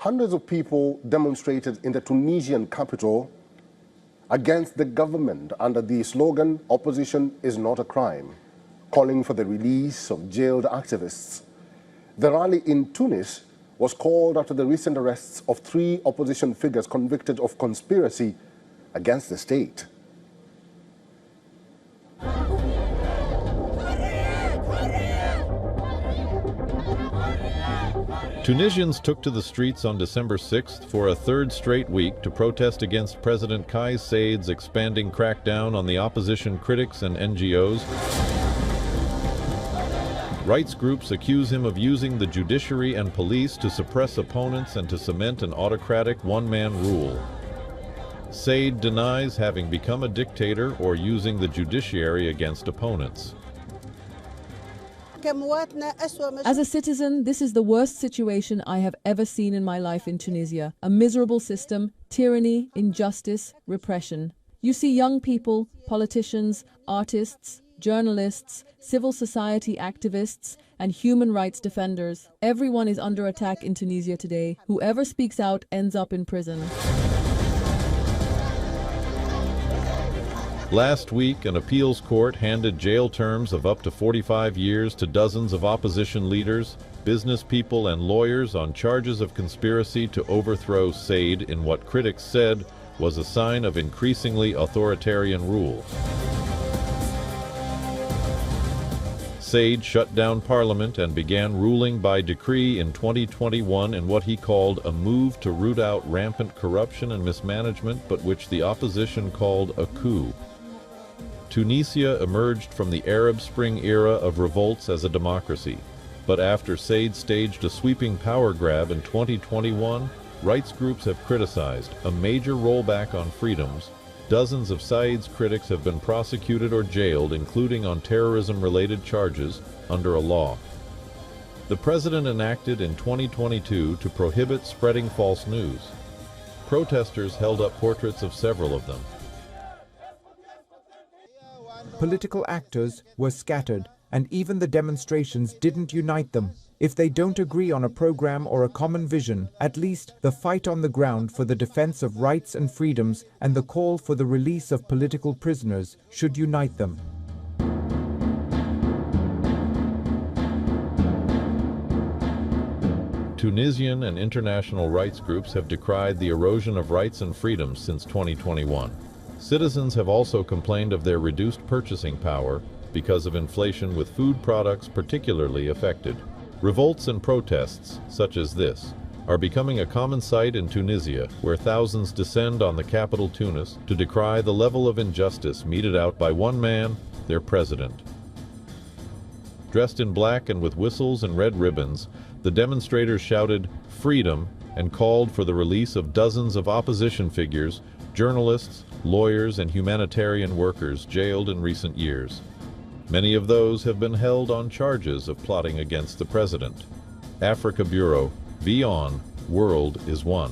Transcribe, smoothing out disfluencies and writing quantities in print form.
Hundreds of people demonstrated in the Tunisian capital against the government under the slogan, "Opposition is not a crime," calling for the release of jailed activists. The rally in Tunis was called after the recent arrests of 3 opposition figures convicted of conspiracy against the state. Tunisians took to the streets on December 6th for a third straight week to protest against President Kais Saied's expanding crackdown on the opposition critics and NGOs. Rights groups accuse him of using the judiciary and police to suppress opponents and to cement an autocratic one-man rule. Saied denies having become a dictator or using the judiciary against opponents. As a citizen, this is the worst situation I have ever seen in my life in Tunisia. A miserable system, tyranny, injustice, repression. You see young people, politicians, artists, journalists, civil society activists, and human rights defenders. Everyone is under attack in Tunisia today. Whoever speaks out ends up in prison. Last week, an appeals court handed jail terms of up to 45 years to dozens of opposition leaders, business people, and lawyers on charges of conspiracy to overthrow Saied in what critics said was a sign of increasingly authoritarian rule. Saied shut down parliament and began ruling by decree in 2021 in what he called a move to root out rampant corruption and mismanagement, but which the opposition called a coup. Tunisia emerged from the Arab Spring era of revolts as a democracy, but after Saied staged a sweeping power grab in 2021, rights groups have criticized a major rollback on freedoms. Dozens of Saied's critics have been prosecuted or jailed, including on terrorism-related charges, under a law the president enacted in 2022 to prohibit spreading false news. Protesters held up portraits of several of them. Political actors were scattered, and even the demonstrations didn't unite them. If they don't agree on a program or a common vision, at least the fight on the ground for the defense of rights and freedoms and the call for the release of political prisoners should unite them. Tunisian and international rights groups have decried the erosion of rights and freedoms since 2021. Citizens have also complained of their reduced purchasing power because of inflation, with food products particularly affected. Revolts and protests, such as this, are becoming a common sight in Tunisia, where thousands descend on the capital Tunis to decry the level of injustice meted out by one man, their president. Dressed in black and with whistles and red ribbons, the demonstrators shouted "freedom" and called for the release of dozens of opposition figures, journalists, lawyers, and humanitarian workers jailed in recent years. Many of those have been held on charges of plotting against the president. Africa Bureau, WION World is one.